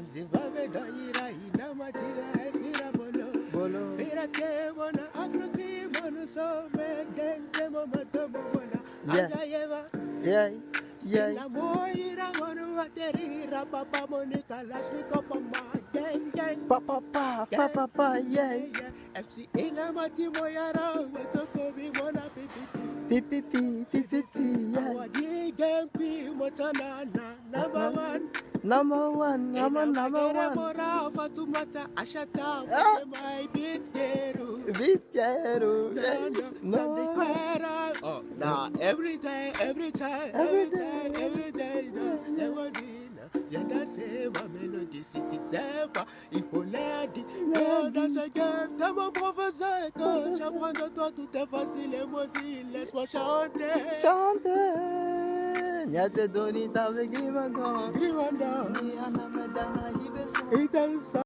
Mzimbabwe doira ina matira espira bolo. Pyrate bona agruki mono so me dense mo matomo bona. Ajayeva. Stella moira mono aterira papa monica lashiko pama gang gang papa MC ina mati moyara wetoko bi mona pipi awadi gang pi motanana number one mora fatumata ashata my beat geru Sunday kwera oh nah every day there was Yanda say my melody city seba il faut l'aider dans ce game dans mon professeur j'apprends de toi tout est facile et moi aussi laisse-moi chanter Nyate doni tabe grimando ni ana medana ibeso